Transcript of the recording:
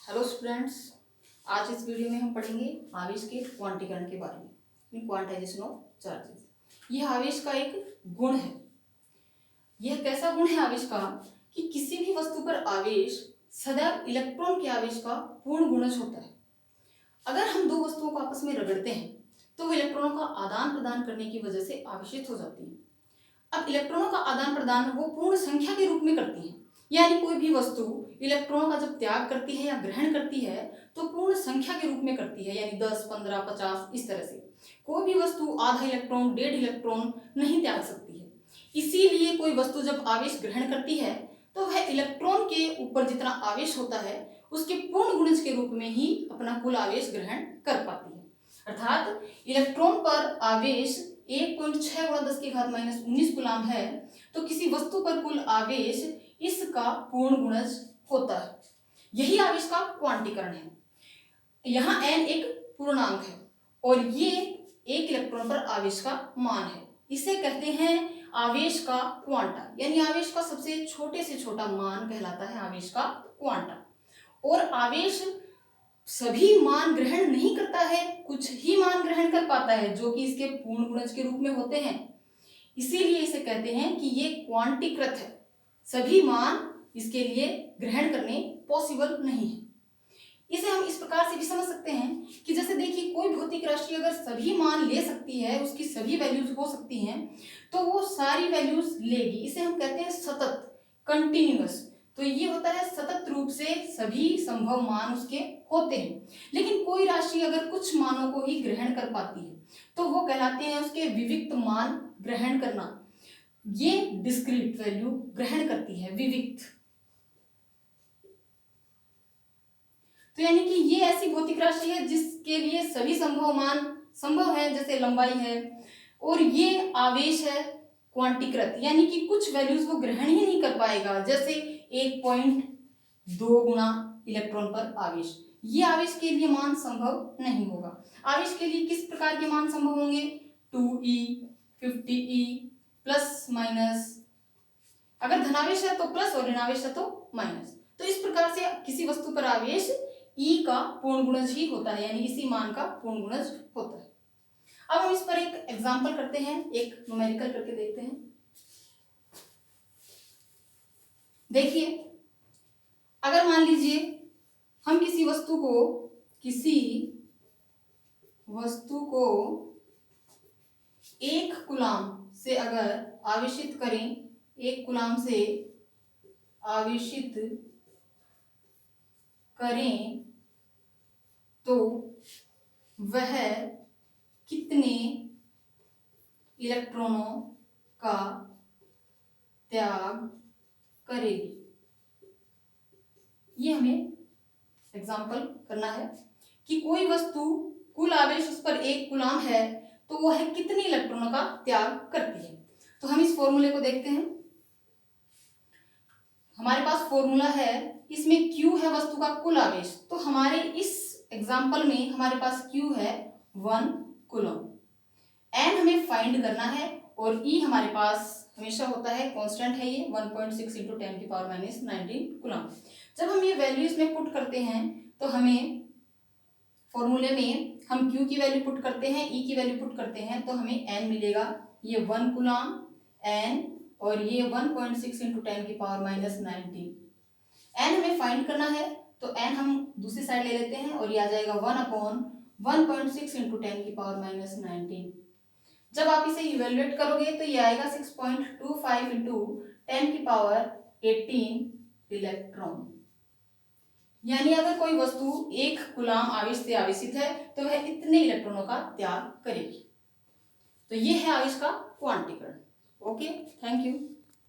Hello students, आज इस video में हम पढ़ेंगे आवेश के क्वांटीकरण के बारे में, क्वांटाइजेशन ऑफ चार्जेस। यह आवेश का एक गुण है। यह कैसा गुण है आवेश का कि किसी भी वस्तु पर आवेश सदैव इलेक्ट्रॉन के आवेश का पूर्ण गुणज होता है। अगर हम दो वस्तुओं को आपस में रगड़ते हैं तो वो इलेक्ट्रॉनों का आदान प्रदान करने की वजह से आवेशित हो जाती है। अब इलेक्ट्रॉनों का आदान प्रदान वो पूर्ण संख्या के रूप में करती है, यानी कोई भी वस्तु इलेक्ट्रॉनों का जब त्याग करती है या ग्रहण करती है तो पूर्ण संख्या के रूप में करती है, यानी 10, 15, 50 इस तरह से। कोई भी वस्तु आधा इलेक्ट्रॉन, 1.5 इलेक्ट्रॉन नहीं त्याग सकती है। इसीलिए कोई वस्तु जब आवेश ग्रहण करती है तो वह इलेक्ट्रॉन के ऊपर जितना आवेश होता है उसके पूर्ण गुणज के रूप में ही अपना कुल आवेश ग्रहण कर पाती है। अर्थात इलेक्ट्रॉन पर आवेश 1.6 × 10⁻⁻19 कूलाम है तो किसी वस्तु पर कुल आवेश इसका पूर्ण गुणज होता है। यही आवेश का क्वांटीकरण है। यहाँ n एक पूर्णांक है और ये एक इलेक्ट्रॉन पर आवेश का मान है। इसे कहते हैं आवेश का क्वांटा, यानी आवेश का सबसे छोटे से छोटा मान कहलाता है आवेश का क्वांटा। और आवेश सभी मान ग्रहण नहीं करता है, कुछ ही मान ग्रहण कर पाता है जो कि इसके पूर्ण गुणज के रूप में होते हैं। इसीलिए इसे कहते हैं कि ये क्वांटीकृत है। सभी मान इसके लिए ग्रहण करने पॉसिबल नहीं है। इसे हम इस प्रकार से भी समझ सकते हैं कि जैसे देखिए, कोई भौतिक राशि अगर सभी मान ले सकती है, उसकी सभी वैल्यूज हो सकती हैं, तो वो सारी वैल्यूज लेगी। इसे हम कहते हैं सतत, कंटिन्यूअस। तो ये होता है सतत रूप से सभी संभव मान उसके होते हैं। लेकिन कोई राशि अगर कुछ मानों को ही ग्रहण कर पाती है तो वो कहलाते हैं उसके विविक्त मान ग्रहण करना। ये डिस्क्रीट वैल्यू ग्रहण करती है, विविक्त। तो यानी कि ये ऐसी भौतिक राशि है जिसके लिए सभी संभव मान संभव है, जैसे लंबाई है। और ये आवेश है क्वांटीकृत, यानी कि कुछ वैल्यूज वो ग्रहण ही नहीं कर पाएगा, जैसे 1.2 गुना इलेक्ट्रॉन पर आवेश। ये आवेश के लिए मान संभव नहीं होगा। आवेश के लिए किस प्रकार के मान संभव होंगे? 2e, 50e, plus minus. अगर धनावेश है तो प्लस और ऋणावेश है तो माइनस। तो इस प्रकार से किसी वस्तु पर आवेश E का पूर्ण गुणज ही होता है, यानी इसी मान का पूर्ण गुणज होता है। अब हम इस पर एक एग्जांपल करते हैं, एक न्यूमेरिकल करके देखते हैं। देखिए, अगर मान लीजिए हम किसी वस्तु को 1 कूलाम से अगर आवेशित करें, 1 कूलाम से आवेशित करें तो वह कितने इलेक्ट्रॉनों का त्याग करेगी? ये हमें एग्जाम्पल करना है कि कोई वस्तु कुल आवेश उस पर 1 कूलाम है तो वह कितने इलेक्ट्रॉनों का त्याग करती है। तो हम इस फॉर्मूले को देखते हैं। हमारे पास फॉर्मूला है, इसमें Q है वस्तु का कुल आवेश। तो हमारे इस एग्जाम्पल में हमारे पास Q है 1 कूलम। N हमें फाइंड करना है और E हमारे पास हमेशा होता है, कांस्टेंट है ये, 1.6 × 10⁻⁻19 कूलम। जब हम ये वैल्यू इसमें पुट करते हैं तो हमें फॉर्मूले में हम Q की वैल्यू पुट करते हैं, E की वैल्यू पुट करते हैं तो हमें N मिलेगा। ये 1 कूलम N और ये 1.6 × 10⁻⁻19। N हमें फाइंड करना है तो N हम दूसरी साइड ले लेते हैं और ये आ जाएगा 1/1.6 × 10⁻⁻19। जब आप इसे इवेल्युएट करोगे तो ये आएगा 6.25 × 10⁻18 इलेक्ट्रॉन। यानी अगर कोई वस्तु 1 कूलाम आवेश से आवेशित है तो वह इतने इलेक्ट्रॉनों का त्याग करेगी। तो ये है आवेश का क्वांटीकरण। Okay, thank you.